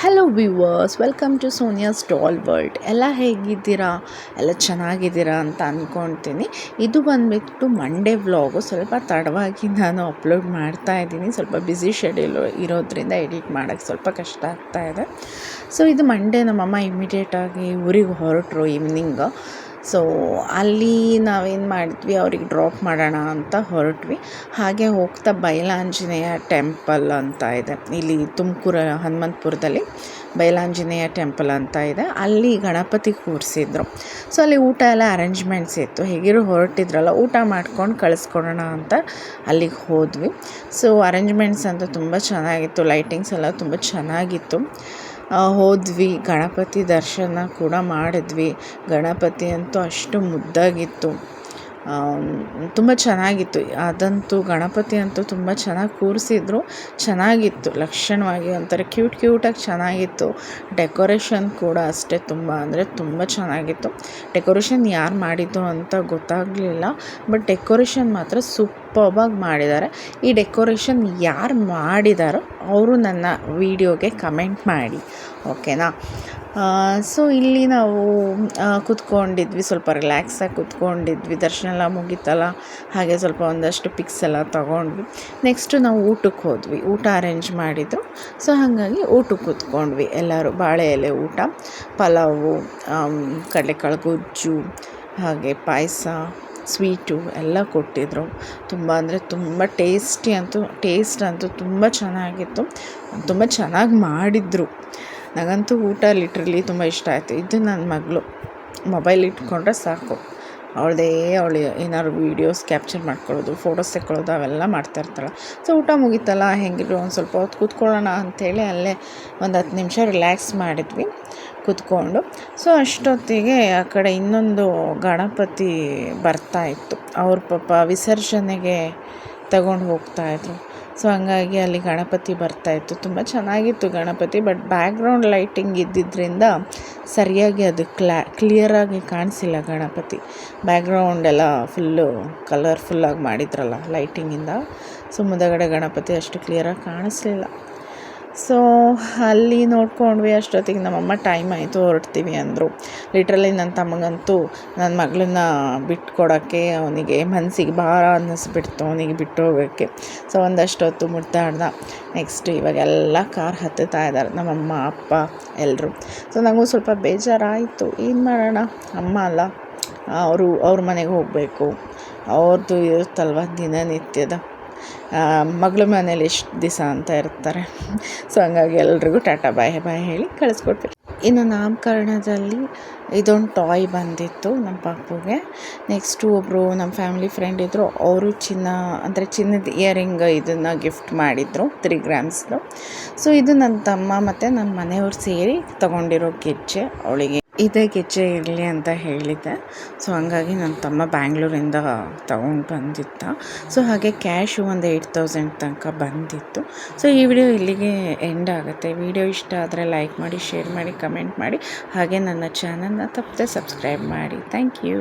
Hello viewers, welcome to Sonia's doll world. ಎಲ್ಲ ಹೇಗಿದ್ದೀರಾ? ಎಲ್ಲ ಚೆನ್ನಾಗಿದ್ದೀರಾ ಅಂತ ಅಂದ್ಕೊಳ್ತೀನಿ. ಇದು ಬಂದುಬಿಟ್ಟು ಮಂಡೇ ವ್ಲಾಗು. ಸ್ವಲ್ಪ ತಡವಾಗಿ ನಾನು ಅಪ್ಲೋಡ್ ಮಾಡ್ತಾ ಇದ್ದೀನಿ. ಸ್ವಲ್ಪ ಬ್ಯುಸಿ ಶೆಡ್ಯೂಲ್ ಇರೋದ್ರಿಂದ ಎಡಿಟ್ ಮಾಡೋಕ್ಕೆ ಸ್ವಲ್ಪ ಕಷ್ಟ ಆಗ್ತಾಯಿದೆ. ಸೊ ಇದು ಮಂಡೇ ನಮ್ಮಮ್ಮ ಇಮಿಡಿಯೇಟಾಗಿ ಊರಿಗೆ ಹೊರಟರು ಈವ್ನಿಂಗ್. ಸೊ ಅಲ್ಲಿ ನಾವೇನು ಮಾಡಿದ್ವಿ, ಅವ್ರಿಗೆ ಡ್ರಾಪ್ ಮಾಡೋಣ ಅಂತ ಹೊರಟ್ವಿ. ಹಾಗೆ ಹೋಗ್ತಾ ಬಯಲಾಂಜನೇಯ ಟೆಂಪಲ್ ಅಂತ ಇದೆ, ಇಲ್ಲಿ ತುಮಕೂರು ಹನುಮಂತಪುರದಲ್ಲಿ ಬಯಲಾಂಜನೇಯ ಟೆಂಪಲ್ ಅಂತ ಇದೆ. ಅಲ್ಲಿ ಗಣಪತಿ ಕೂರಿಸಿದ್ರು. ಸೊ ಅಲ್ಲಿ ಊಟ ಎಲ್ಲ ಅರೇಂಜ್ಮೆಂಟ್ಸ್ ಇತ್ತು. ಹೇಗಿರೋ ಹೊರಟಿದ್ರಲ್ಲ, ಊಟ ಮಾಡ್ಕೊಂಡು ಕಳಿಸ್ಕೊಡೋಣ ಅಂತ ಅಲ್ಲಿಗೆ ಹೋದ್ವಿ. ಸೊ ಅರೇಂಜ್ಮೆಂಟ್ಸ್ ಅಂತೂ ತುಂಬ ಚೆನ್ನಾಗಿತ್ತು, ಲೈಟಿಂಗ್ಸ್ ಎಲ್ಲ ತುಂಬ ಚೆನ್ನಾಗಿತ್ತು. ಹೋದ್ವಿ, ಗಣಪತಿ ದರ್ಶನ ಕೂಡ ಮಾಡಿದ್ವಿ. ಗಣಪತಿ ಅಂತೂ ಅಷ್ಟು ಮುದ್ದಾಗಿತ್ತು, ತುಂಬ ಚೆನ್ನಾಗಿತ್ತು. ಅದಂತೂ ಗಣಪತಿ ಅಂತೂ ತುಂಬ ಚೆನ್ನಾಗಿ ಕೂರಿಸಿದ್ರು, ಚೆನ್ನಾಗಿತ್ತು. ಲಕ್ಷಣವಾಗಿ ಒಂಥರ ಕ್ಯೂಟಾಗಿ ಚೆನ್ನಾಗಿತ್ತು. ಡೆಕೋರೇಷನ್ ಕೂಡ ಅಷ್ಟೇ, ತುಂಬ ಅಂದರೆ ತುಂಬ ಚೆನ್ನಾಗಿತ್ತು. ಡೆಕೋರೇಷನ್ ಯಾರು ಮಾಡಿದ್ದು ಅಂತ ಗೊತ್ತಾಗಲಿಲ್ಲ, ಬಟ್ ಡೆಕೋರೇಷನ್ ಮಾತ್ರ ಸೂಪರ್ಬಾಗಿ ಮಾಡಿದ್ದಾರೆ. ಈ ಡೆಕೋರೇಷನ್ ಯಾರು ಮಾಡಿದಾರೋ ಅವರು ನನ್ನ ವಿಡಿಯೋಗೆ ಕಮೆಂಟ್ ಮಾಡಿ, ಓಕೆನಾ? ಸೊ ಇಲ್ಲಿ ನಾವು ಕೂತ್ಕೊಂಡಿದ್ವಿ, ಸ್ವಲ್ಪ ರಿಲ್ಯಾಕ್ಸಾಗಿ ಕೂತ್ಕೊಂಡಿದ್ವಿ. ದರ್ಶನ ಎಲ್ಲ ಮುಗೀತಲ್ಲ, ಹಾಗೆ ಸ್ವಲ್ಪ ಒಂದಷ್ಟು ಪಿಕ್ಸ್ ಎಲ್ಲ ತೊಗೊಂಡ್ವಿ. ನೆಕ್ಸ್ಟು ನಾವು ಊಟಕ್ಕೆ ಹೋದ್ವಿ. ಊಟ ಅರೇಂಜ್ ಮಾಡಿದರು. ಸೊ ಹಾಗಾಗಿ ಊಟಕ್ಕೆ ಕೂತ್ಕೊಂಡ್ವಿ ಎಲ್ಲರೂ. ಬಾಳೆ ಎಲೆ ಊಟ, ಪಲಾವು, ಕಡಲೆಕಾಳು ಗೊಜ್ಜು, ಹಾಗೆ ಪಾಯಸ, ಸ್ವೀಟು ಎಲ್ಲ ಕೊಟ್ಟಿದ್ದರು. ತುಂಬ ಅಂದರೆ ತುಂಬ ಟೇಸ್ಟ್ ಅಂತೂ ತುಂಬ ಚೆನ್ನಾಗಿತ್ತು, ತುಂಬ ಚೆನ್ನಾಗಿ ಮಾಡಿದರು. ನನಗಂತೂ ಊಟ ಲಿಟ್ರಲಿ ತುಂಬ ಇಷ್ಟ ಆಯಿತು. ಇದು ನನ್ನ ಮಗಳು ಮೊಬೈಲ್ ಇಟ್ಕೊಂಡ್ರೆ ಸಾಕು, ಅವಳು ಏನಾದ್ರು ವೀಡಿಯೋಸ್ ಕ್ಯಾಪ್ಚರ್ ಮಾಡ್ಕೊಳ್ಳೋದು, ಫೋಟೋಸ್ ತೆಕ್ಕೊಳ್ಳೋದು ಅವೆಲ್ಲ ಮಾಡ್ತಾಯಿರ್ತಾಳೆ. ಸೊ ಊಟ ಮುಗೀತಲ್ಲ, ಹೆಂಗಿದ್ರು ಒಂದು ಸ್ವಲ್ಪ ಹೊತ್ತು ಕೂತ್ಕೊಳ್ಳೋಣ ಅಂಥೇಳಿ ಅಲ್ಲೇ ಒಂದು 10 ನಿಮಿಷ ರಿಲ್ಯಾಕ್ಸ್ ಮಾಡಿದ್ವಿ ಕೂತ್ಕೊಂಡು. ಸೊ ಅಷ್ಟೊತ್ತಿಗೆ ಆ ಕಡೆ ಇನ್ನೊಂದು ಗಣಪತಿ ಬರ್ತಾಯಿತ್ತು. ಅವ್ರ ಪಾಪ ವಿಸರ್ಜನೆಗೆ ತಗೊಂಡು ಹೋಗ್ತಾಯಿದ್ರು. ಸೊ ಹಂಗಾಗಿ ಅಲ್ಲಿ ಗಣಪತಿ ಬರ್ತಾಯಿತ್ತು. ತುಂಬ ಚೆನ್ನಾಗಿತ್ತು ಗಣಪತಿ, ಬಟ್ ಬ್ಯಾಕ್ಗ್ರೌಂಡ್ ಲೈಟಿಂಗ್ ಇದ್ದಿದ್ದರಿಂದ ಸರಿಯಾಗಿ ಅದು ಕ್ಲಿಯರಾಗಿ ಕಾಣಿಸಿಲ್ಲ ಗಣಪತಿ. ಬ್ಯಾಕ್ಗ್ರೌಂಡ್ ಎಲ್ಲ ಫುಲ್ಲು ಕಲರ್ಫುಲ್ಲಾಗಿ ಮಾಡಿದ್ರಲ್ಲ ಲೈಟಿಂಗಿಂದ, ಸೊ ಮುಂದಗಡೆ ಗಣಪತಿ ಅಷ್ಟು ಕ್ಲಿಯರಾಗಿ ಕಾಣಿಸ್ಲಿಲ್ಲ. ಸೊ ಅಲ್ಲಿ ನೋಡ್ಕೊಂಡ್ವಿ. ಅಷ್ಟೊತ್ತಿಗೆ ನಮ್ಮಮ್ಮ ಟೈಮ್ ಆಯಿತು, ಹೊರಡ್ತೀವಿ ಅಂದರು. ಲಿಟ್ರಲಿ ನನ್ನ ತಮ್ಮಗಂತೂ ನನ್ನ ಮಗಳನ್ನ ಬಿಟ್ಕೊಡೋಕ್ಕೆ ಅವನಿಗೆ ಮನಸ್ಸಿಗೆ ಭಾರ ಅನ್ನಿಸ್ಬಿಡ್ತು, ಅವನಿಗೆ ಬಿಟ್ಟು ಹೋಗೋಕ್ಕೆ. ಸೊ ಒಂದಷ್ಟು ಹೊತ್ತು ಮುಟ್ಟಾಡ್ದ. ನೆಕ್ಸ್ಟ್ ಇವಾಗೆಲ್ಲ ಕಾರ್ ಹತ್ತುತ್ತಾ ಇದ್ದಾರೆ ನಮ್ಮಮ್ಮ ಅಪ್ಪ ಎಲ್ಲರೂ. ಸೊ ನನಗೂ ಸ್ವಲ್ಪ ಬೇಜಾರಾಯಿತು. ಏನು ಮಾಡೋಣ, ಅಮ್ಮ ಅಲ್ಲ, ಅವ್ರ ಮನೆಗೆ ಹೋಗಬೇಕು, ಅವ್ರದ್ದು ಇರುತ್ತಲ್ವ ದಿನನಿತ್ಯದ. ಮಗಳ ಮನೇಲಿ ಎಷ್ಟು ದಿವಸ ಅಂತ ಇರ್ತಾರೆ. ಸೊ ಹಂಗಾಗಿ ಎಲ್ರಿಗೂ ಟಾಟಾ ಬಾಯ್ ಹೇಳಿ ಕಳಿಸ್ಕೊಟ್ವಿ. ಇನ್ನು ನಾಮಕರಣದಲ್ಲಿ ಇದೊಂದು ಟಾಯ್ ಬಂದಿತ್ತು ನಮ್ಮ ಪಾಪುಗೆ. ನೆಕ್ಸ್ಟು ಒಬ್ಬರು ನಮ್ಮ ಫ್ಯಾಮಿಲಿ ಫ್ರೆಂಡ್ ಇದ್ದರು, ಅವರು ಚಿನ್ನದ ಇಯರಿಂಗ್ ಇದನ್ನು ಗಿಫ್ಟ್ ಮಾಡಿದರು, 3 ಗ್ರಾಮ್ಸ್ದು. ಸೊ ಇದು ನನ್ನ ತಮ್ಮ ಮತ್ತು ನನ್ನ ಮನೆಯವ್ರು ಸೇರಿ ತೊಗೊಂಡಿರೋ ಗೆಜ್ಜೆ. ಅವಳಿಗೆ ಇದೇ ಗೆಜ್ಜೆ ಇರಲಿ ಅಂತ ಹೇಳಿದ್ದೆ. ಸೊ ಹಂಗಾಗಿ ನನ್ನ ತಮ್ಮ ಬ್ಯಾಂಗ್ಳೂರಿಂದ ತೊಗೊಂಡು ಬಂದಿದ್ದ. ಸೊ ಹಾಗೆ ಕ್ಯಾಶು ಒಂದು 8,000 ತನಕ ಬಂದಿತ್ತು. ಸೊ ಈ ವಿಡಿಯೋ ಇಲ್ಲಿಗೆ ಎಂಡ್ ಆಗುತ್ತೆ. ವಿಡಿಯೋ ಇಷ್ಟ ಆದರೆ ಲೈಕ್ ಮಾಡಿ, ಶೇರ್ ಮಾಡಿ, ಕಮೆಂಟ್ ಮಾಡಿ, ಹಾಗೆ ನನ್ನ ಚಾನಲ್ನ ತಪ್ಪದೆ ಸಬ್ಸ್ಕ್ರೈಬ್ ಮಾಡಿ. Thank you.